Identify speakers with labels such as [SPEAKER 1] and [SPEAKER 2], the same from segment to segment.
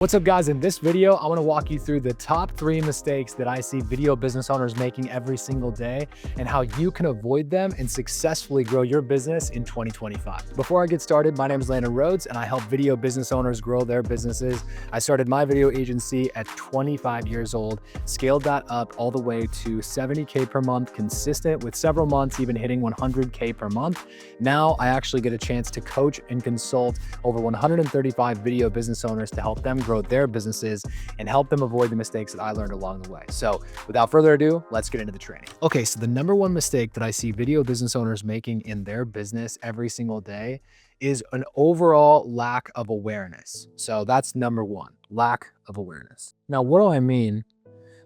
[SPEAKER 1] What's up guys, in this video, I wanna walk you through the top 3 mistakes that I see video business owners making every single day and how you can avoid them and successfully grow your business in 2025. Before I get started, my name is Landon Rhodes and I help video business owners grow their businesses. I started my video agency at 25 years old, scaled that up all the way to 70K per month, consistent with several months even hitting 100K per month. Now I actually get a chance to coach and consult over 135 video business owners to help them grow their businesses and help them avoid the mistakes that I learned along the way. So without further ado, let's get into the training. Okay, so the number one mistake that I see video business owners making in their business every single day is an overall lack of awareness. So that's number one, lack of awareness. Now, what do I mean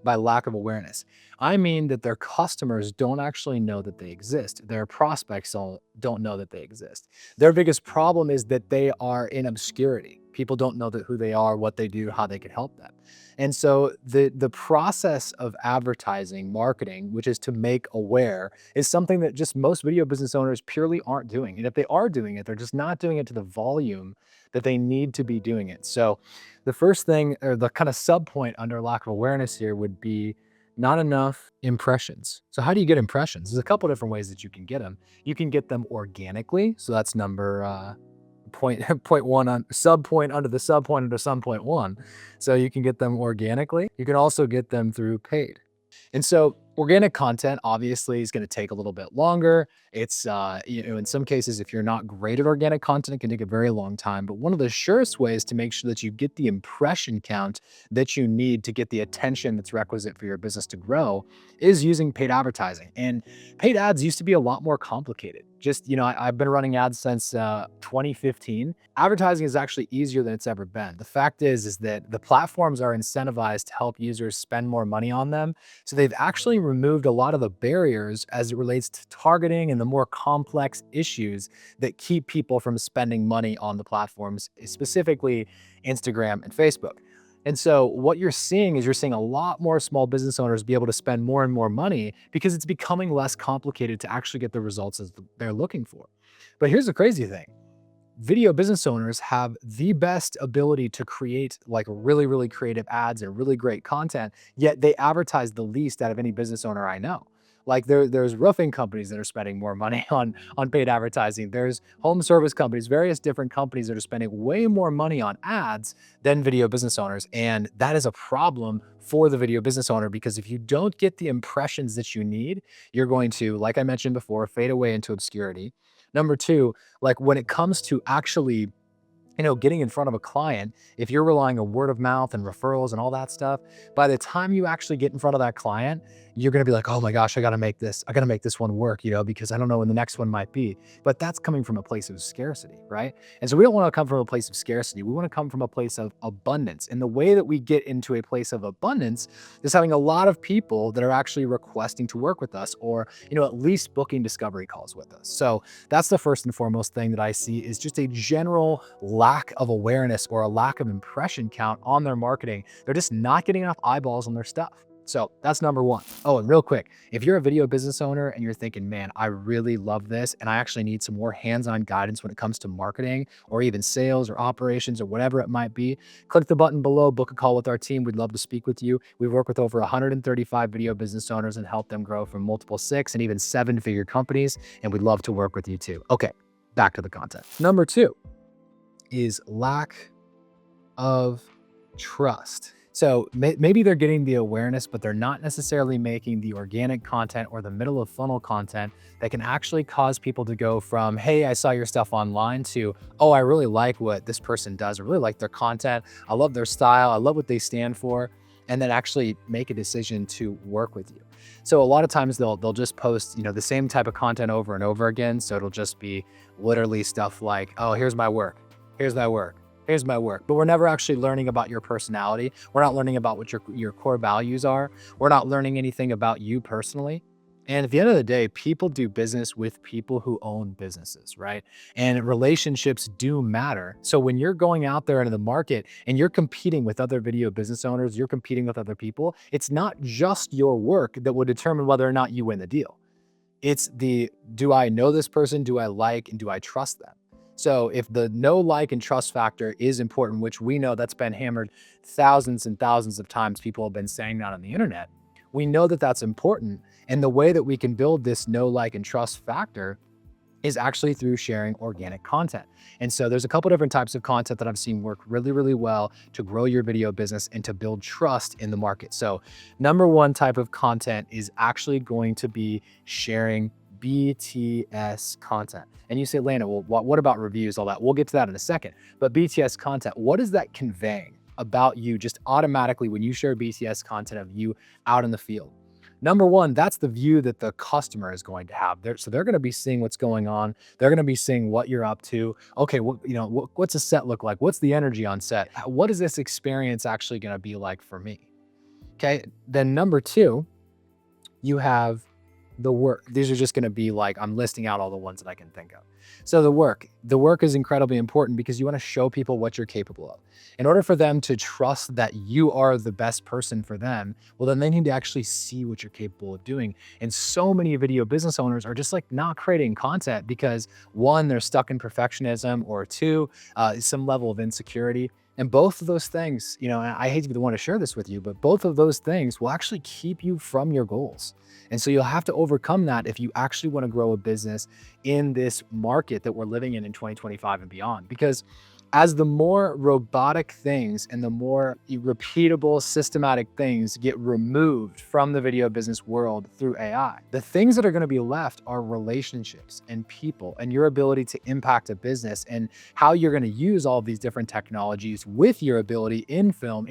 [SPEAKER 1] by lack of awareness? I mean that their customers don't actually know that they exist. Their prospects don't know that they exist. Their biggest problem is that they are in obscurity. People don't know who they are, what they do, how they can help them. And so the process of advertising, marketing, which is to make aware, is something that just most video business owners purely aren't doing. And if they are doing it, they're just not doing it to the volume that they need to be doing it. So the first thing, or the kind of sub point under lack of awareness here, would be not enough impressions. So how do you get impressions? There's a couple different ways that you can get them. You can get them organically. So that's number point one on sub point under the sub point under sub point one. So you can get them organically. You can also get them through paid. And so organic content obviously is going to take a little bit longer. It's, in some cases, if you're not great at organic content, it can take a very long time. But one of the surest ways to make sure that you get the impression count that you need to get the attention that's requisite for your business to grow is using paid advertising. And paid ads used to be a lot more complicated. Just, I've been running ads since 2015. Advertising is actually easier than it's ever been. The fact is that the platforms are incentivized to help users spend more money on them. So they've actually removed a lot of the barriers as it relates to targeting and the more complex issues that keep people from spending money on the platforms, specifically Instagram and Facebook. And so what you're seeing is a lot more small business owners be able to spend more and more money because it's becoming less complicated to actually get the results as they're looking for. But here's the crazy thing. Video business owners have the best ability to create like really, really creative ads and really great content, yet they advertise the least out of any business owner I know. Like there's roofing companies that are spending more money on paid advertising. There's home service companies, various different companies that are spending way more money on ads than video business owners. And that is a problem for the video business owner because if you don't get the impressions that you need, you're going to, like I mentioned before, fade away into obscurity. Number two, like when it comes to actually getting in front of a client, if you're relying on word of mouth and referrals and all that stuff, by the time you actually get in front of that client, you're going to be like, oh my gosh, I got to make this one work, because I don't know when the next one might be. But that's coming from a place of scarcity, right? And so we don't want to come from a place of scarcity. We want to come from a place of abundance. And the way that we get into a place of abundance is having a lot of people that are actually requesting to work with us or, at least booking discovery calls with us. So that's the first and foremost thing that I see is just a general lack of awareness or a lack of impression count on their marketing. They're just not getting enough eyeballs on their stuff. So that's number one. Oh, and real quick, if you're a video business owner and you're thinking, man, I really love this and I actually need some more hands-on guidance when it comes to marketing or even sales or operations or whatever it might be, click the button below, book a call with our team. We'd love to speak with you. We work with over 135 video business owners and help them grow from multiple 6 and even 7-figure companies. And we'd love to work with you too. Okay, back to the content. Number two is lack of trust. So maybe they're getting the awareness, but they're not necessarily making the organic content or the middle of funnel content that can actually cause people to go from, hey, I saw your stuff online to, oh, I really like what this person does. I really like their content. I love their style. I love what they stand for. And then actually make a decision to work with you. So a lot of times they'll just post, the same type of content over and over again. So it'll just be literally stuff like, oh, here's my work. Here's my work. Here's my work. But we're never actually learning about your personality. We're not learning about what your core values are. We're not learning anything about you personally. And at the end of the day, people do business with people who own businesses, right? And relationships do matter. So when you're going out there into the market and you're competing with other video business owners, you're competing with other people, it's not just your work that will determine whether or not you win the deal. It's do I know this person? Do I like and do I trust them? So if the know, like, and trust factor is important, which we know that's been hammered thousands and thousands of times, people have been saying that on the internet. We know that that's important. And the way that we can build this know, like, and trust factor is actually through sharing organic content. And so there's a couple different types of content that I've seen work really, really well to grow your video business and to build trust in the market. So number one type of content is actually going to be sharing BTS content. And you say, Lana, well, what about reviews, all that? We'll get to that in a second. But BTS content, what is that conveying about you just automatically when you share BTS content of you out in the field? Number one, that's the view that the customer is going to have. So they're going to be seeing what's going on. They're going to be seeing what you're up to. Okay, what's a set look like? What's the energy on set? What is this experience actually going to be like for me? Okay, then number two, you have the work. These are just going to be like, I'm listing out all the ones that I can think of. So the work is incredibly important because you want to show people what you're capable of. In order for them to trust that you are the best person for them, well, then they need to actually see what you're capable of doing. And so many video business owners are just like not creating content because one, they're stuck in perfectionism, or two, some level of insecurity. And both of those things, and I hate to be the one to share this with you, but both of those things will actually keep you from your goals. And so you'll have to overcome that if you actually want to grow a business in this market that we're living in 2025 and beyond. Because as the more robotic things and the more repeatable, systematic things get removed from the video business world through AI, the things that are going to be left are relationships and people and your ability to impact a business and how you're going to use all of these different technologies with your ability in film,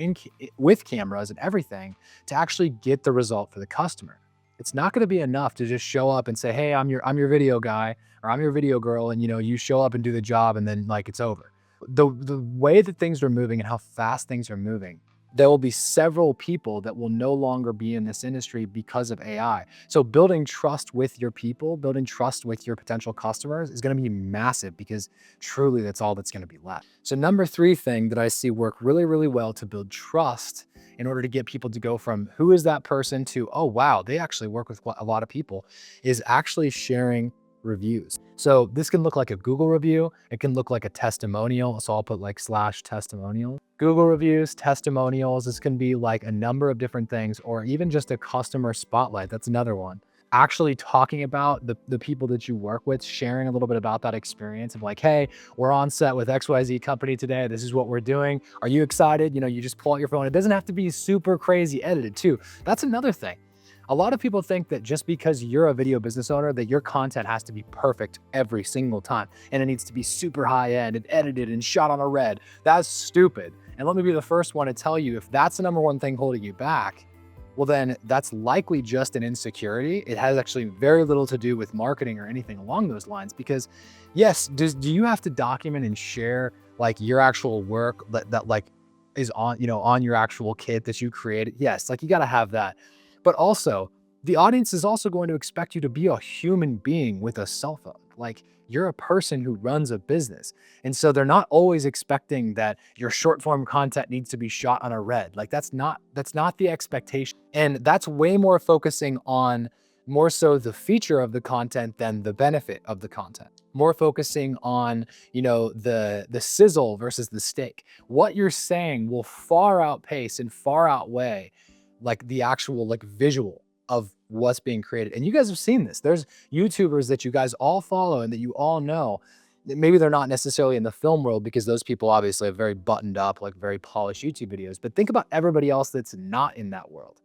[SPEAKER 1] with cameras and everything to actually get the result for the customer. It's not going to be enough to just show up and say, hey, I'm your video guy, or I'm your video girl. And you show up and do the job and then like it's over. The way that things are moving and how fast things are moving, there will be several people that will no longer be in this industry because of AI. So building trust with your people, building trust with your potential customers is going to be massive because truly that's all that's going to be left. So number three thing that I see work really, really well to build trust in order to get people to go from who is that person to, oh, wow, they actually work with a lot of people, is actually sharing reviews. So this can look like a Google review. It can look like a testimonial. So I'll put like /testimonial. Google reviews, testimonials. This can be like a number of different things, or even just a customer spotlight. That's another one. Actually talking about the people that you work with, sharing a little bit about that experience of like, hey, we're on set with XYZ company today. This is what we're doing. Are you excited? You just pull out your phone. It doesn't have to be super crazy edited too. That's another thing. A lot of people think that just because you're a video business owner, that your content has to be perfect every single time. And it needs to be super high end and edited and shot on a red. That's stupid. And let me be the first one to tell you, if that's the number one thing holding you back, well, then that's likely just an insecurity. It has actually very little to do with marketing or anything along those lines. Because yes, do you have to document and share like your actual work that like is on your actual kit that you created? Yes, like you got to have that. But also, the audience is also going to expect you to be a human being with a cell phone. Like you're a person who runs a business. And so they're not always expecting that your short form content needs to be shot on a red. Like that's not the expectation. And that's way more focusing on more so the feature of the content than the benefit of the content. More focusing on, the sizzle versus the steak. What you're saying will far outpace and far outweigh like the actual like visual of what's being created. And you guys have seen this. There's YouTubers that you guys all follow and that you all know. Maybe they're not necessarily in the film world because those people obviously have very buttoned up, like very polished YouTube videos. But think about everybody else that's not in that world.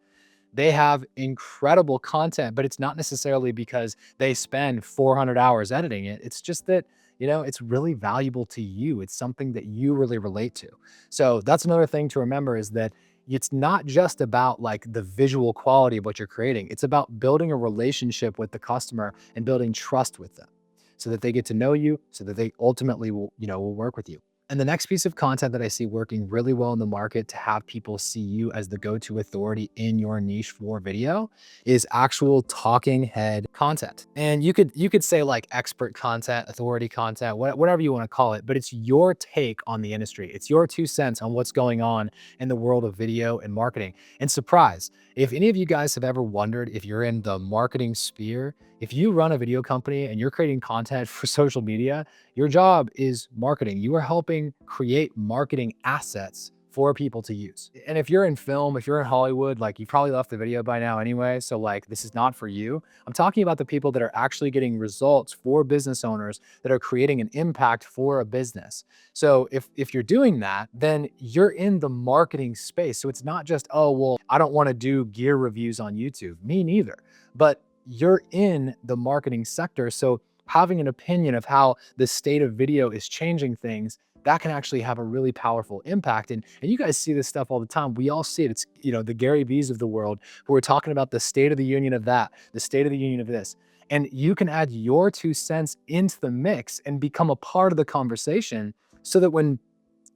[SPEAKER 1] They have incredible content, but it's not necessarily because they spend 400 hours editing it. It's just that, it's really valuable to you. It's something that you really relate to. So that's another thing to remember, is that it's not just about like the visual quality of what you're creating. It's about building a relationship with the customer and building trust with them so that they get to know you, so that they ultimately will work with you. And the next piece of content that I see working really well in the market to have people see you as the go-to authority in your niche for video is actual talking head content. And you could say like expert content, authority content, whatever you want to call it, but it's your take on the industry. It's your 2 cents on what's going on in the world of video and marketing. And surprise, if any of you guys have ever wondered if you're in the marketing sphere, if you run a video company and you're creating content for social media, your job is marketing. You are helping create marketing assets for people to use. And if you're in film, if you're in Hollywood, like you probably left the video by now anyway. So like this is not for you. I'm talking about the people that are actually getting results for business owners that are creating an impact for a business. So if you're doing that, then you're in the marketing space. So it's not just, oh, well, I don't want to do gear reviews on YouTube. Me neither. But you're in the marketing sector. So having an opinion of how the state of video is changing things, that can actually have a really powerful impact. And you guys see this stuff all the time. We all see it. It's, the Gary V's of the world who are talking about the state of the union of that, the state of the union of this. And you can add your 2 cents into the mix and become a part of the conversation so that when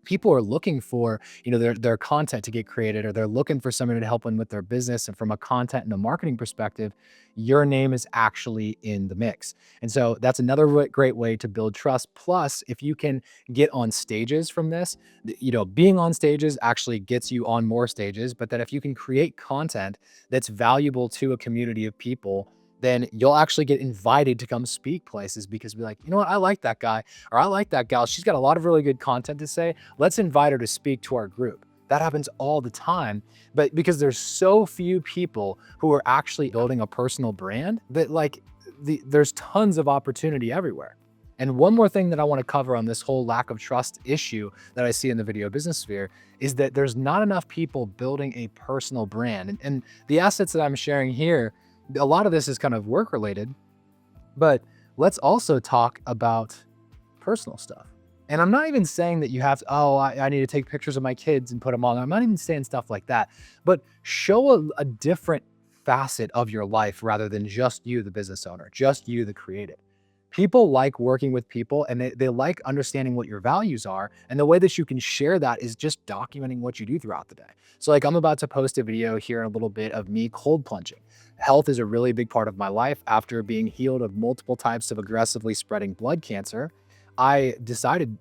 [SPEAKER 1] people are looking for, their content to get created, or they're looking for somebody to help them with their business, and from a content and a marketing perspective, your name is actually in the mix. And so that's another great way to build trust. Plus, if you can get on stages from this, being on stages actually gets you on more stages. But then if you can create content that's valuable to a community of people, then you'll actually get invited to come speak places because be like, you know what, I like that guy or I like that gal. She's got a lot of really good content to say. Let's invite her to speak to our group. That happens all the time. But because there's so few people who are actually building a personal brand, that there's tons of opportunity everywhere. And one more thing that I want to cover on this whole lack of trust issue that I see in the video business sphere is that there's not enough people building a personal brand. And the assets that I'm sharing here, a lot of this is kind of work related, but let's also talk about personal stuff. And I'm not even saying that you have to, I need to take pictures of my kids and put them on. I'm not even saying stuff like that, but show a different facet of your life rather than just you, the business owner, just you, the creative. People like working with people, and they like understanding what your values are. And the way that you can share that is just documenting what you do throughout the day. So like I'm about to post a video here in a little bit of me cold plunging. Health is a really big part of my life. After being healed of multiple types of aggressively spreading blood cancer, I decided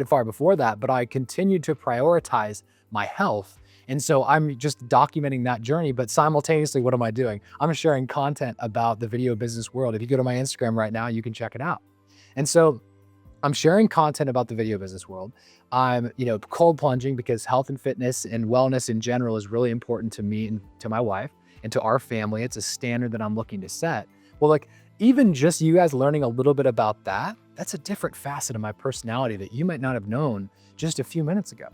[SPEAKER 1] far before that, but I continued to prioritize my health. And so I'm just documenting that journey, but simultaneously, what am I doing? I'm sharing content about the video business world. If you go to my Instagram right now, you can check it out. And so I'm sharing content about the video business world. I'm, cold plunging because health and fitness and wellness in general is really important to me and to my wife and to our family. It's a standard that I'm looking to set. Well, like even just you guys learning a little bit about that, that's a different facet of my personality that you might not have known just a few minutes ago.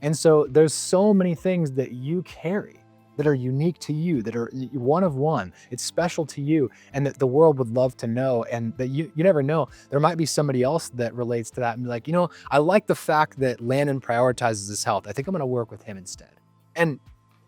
[SPEAKER 1] And so there's so many things that you carry that are unique to you, that are one of one. It's special to you, and that the world would love to know. And that you never know, there might be somebody else that relates to that and be like, I like the fact that Landon prioritizes his health. I think I'm gonna work with him instead. And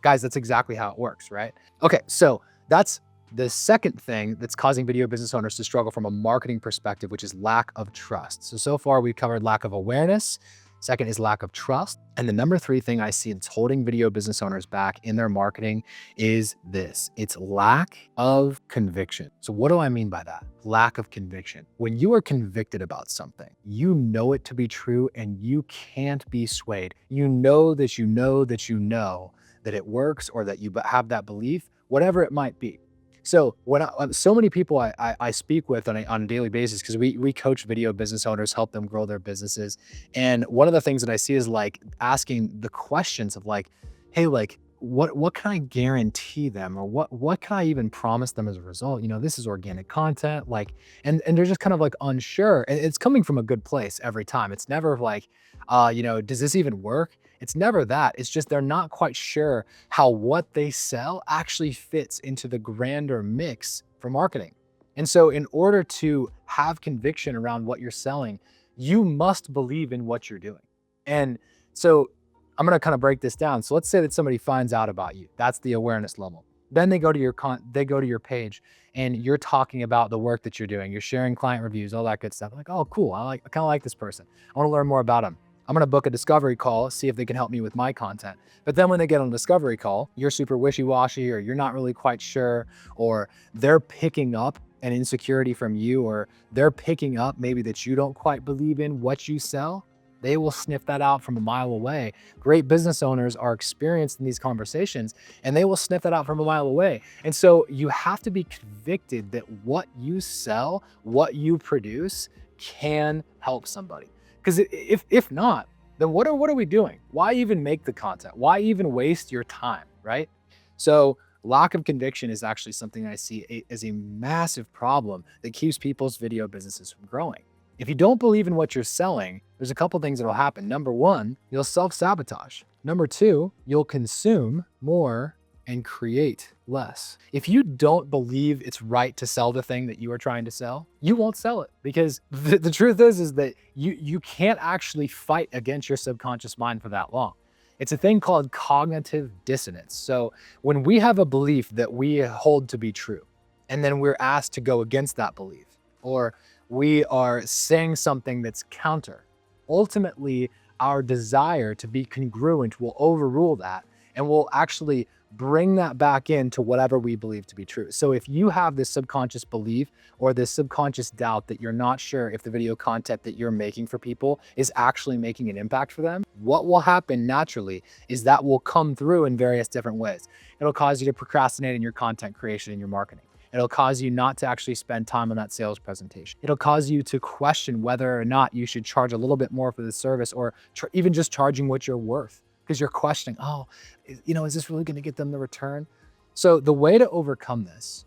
[SPEAKER 1] guys, that's exactly how it works, right? Okay, so that's the second thing that's causing video business owners to struggle from a marketing perspective, which is lack of trust. So far we've covered lack of awareness. Second is lack of trust. And the number 3 thing I see that's holding video business owners back in their marketing is this. It's lack of conviction. So what do I mean by that? Lack of conviction. When you are convicted about something, you know it to be true and you can't be swayed. You know that you know that you know that it works, or that you have that belief, whatever it might be. So when so many people I speak with on a daily basis, because we coach video business owners, help them grow their businesses. And one of the things that I see is like asking the questions of like, hey, like what can I guarantee them, or what can I even promise them as a result? This is organic content, like, and they're just kind of like unsure. And it's coming from a good place every time. It's never like, does this even work? It's never that. It's just they're not quite sure how what they sell actually fits into the grander mix for marketing. And so in order to have conviction around what you're selling, you must believe in what you're doing. And so I'm going to kind of break this down. So let's say that somebody finds out about you. That's the awareness level. Then they go to your page and you're talking about the work that you're doing. You're sharing client reviews, all that good stuff. Like, oh, cool. I kind of like this person. I want to learn more about them. I'm going to book a discovery call, see if they can help me with my content. But then when they get on a discovery call, you're super wishy-washy, or you're not really quite sure, or they're picking up an insecurity from you, or they're picking up maybe that you don't quite believe in what you sell. They will sniff that out from a mile away. Great business owners are experienced in these conversations, and they will sniff that out from a mile away. And so you have to be convicted that what you sell, what you produce, can help somebody. Because if not, then what are we doing? Why even make the content? Why even waste your time, right? So lack of conviction is actually something I see as a massive problem that keeps people's video businesses from growing. If you don't believe in what you're selling, there's a couple things that'll happen. Number one, you'll self-sabotage. Number two, you'll consume more and create less. If you don't believe it's right to sell the thing that you are trying to sell, you won't sell it, because the truth is that you can't actually fight against your subconscious mind for that long. It's a thing called cognitive dissonance. So when we have a belief that we hold to be true, and then we're asked to go against that belief, or we are saying something that's counter, ultimately our desire to be congruent will overrule that, and will actually bring that back into whatever we believe to be true. So if you have this subconscious belief or this subconscious doubt that you're not sure if the video content that you're making for people is actually making an impact for them, what will happen naturally is that will come through in various different ways. It'll cause you to procrastinate in your content creation and your marketing. It'll cause you not to actually spend time on that sales presentation. It'll cause you to question whether or not you should charge a little bit more for the service, or even just charging what you're worth, because you're questioning, oh, is this really going to get them the return? So the way to overcome this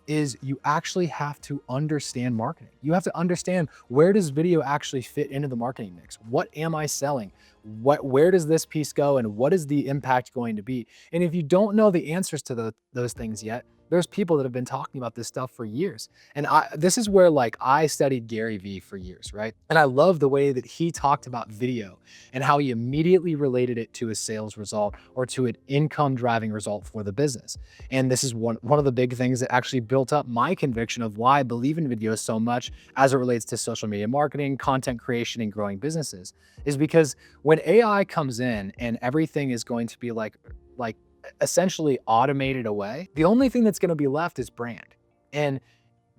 [SPEAKER 1] is you actually have to understand marketing. You have to understand, where does video actually fit into the marketing mix? What am I selling? Where does this piece go, and what is the impact going to be? And if you don't know the answers to those things yet, there's people that have been talking about this stuff for years. And this is where, like, I studied Gary Vee for years, right? And I love the way that he talked about video and how he immediately related it to a sales result or to an income driving result for the business. And this is one of the big things that actually built up my conviction of why I believe in video so much as it relates to social media marketing, content creation, and growing businesses, is because when AI comes in and everything is going to be like essentially automated away, the only thing that's going to be left is brand and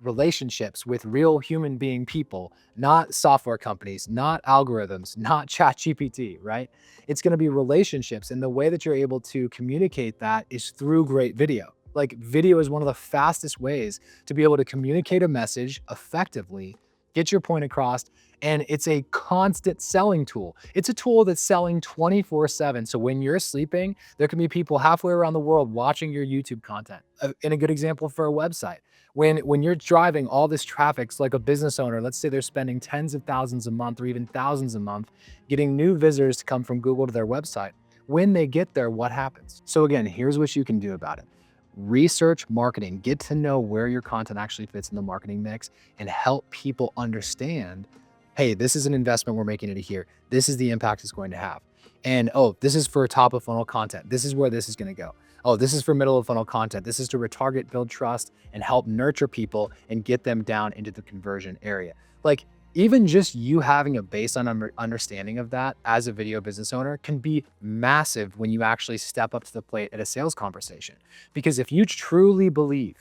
[SPEAKER 1] relationships with real human being people, not software companies, not algorithms, not ChatGPT, right? It's going to be relationships. And the way that you're able to communicate that is through great video. Like, video is one of the fastest ways to be able to communicate a message effectively, get your point across, and it's a constant selling tool. It's a tool that's selling 24/7. So when you're sleeping, there can be people halfway around the world watching your YouTube content. And a good example for a website, when you're driving all this traffic, so like a business owner, let's say they're spending tens of thousands a month or even thousands a month getting new visitors to come from Google to their website. When they get there, what happens? So again, here's what you can do about it. Research marketing, get to know where your content actually fits in the marketing mix, and help people understand, hey, this is an investment we're making into here. This is the impact it's going to have. And oh, this is for top of funnel content. This is where this is going to go. Oh, this is for middle of funnel content. This is to retarget, build trust, and help nurture people and get them down into the conversion area. Like, even just you having a baseline understanding of that as a video business owner can be massive when you actually step up to the plate at a sales conversation. Because if you truly believe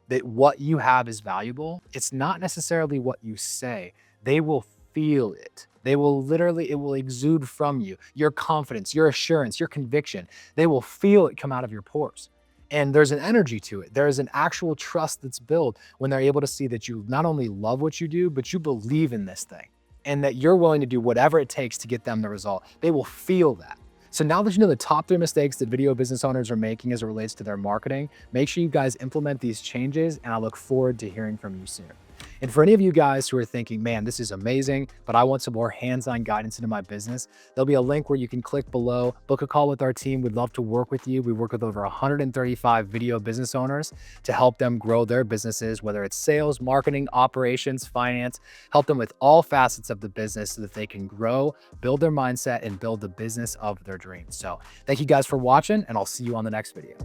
[SPEAKER 1] that what you have is valuable, it's not necessarily what you say. They will feel it. They will literally, it will exude from you, your confidence, your assurance, your conviction. They will feel it come out of your pores. And there's an energy to it. There is an actual trust that's built when they're able to see that you not only love what you do, but you believe in this thing, and that you're willing to do whatever it takes to get them the result. They will feel that. So now that you know the top 3 mistakes that video business owners are making as it relates to their marketing, make sure you guys implement these changes, and I look forward to hearing from you soon. And for any of you guys who are thinking, man, this is amazing, but I want some more hands-on guidance into my business, there'll be a link where you can click below, book a call with our team. We'd love to work with you. We work with over 135 video business owners to help them grow their businesses, whether it's sales, marketing, operations, finance, help them with all facets of the business so that they can grow, build their mindset, and build the business of their dreams. So thank you guys for watching, and I'll see you on the next video.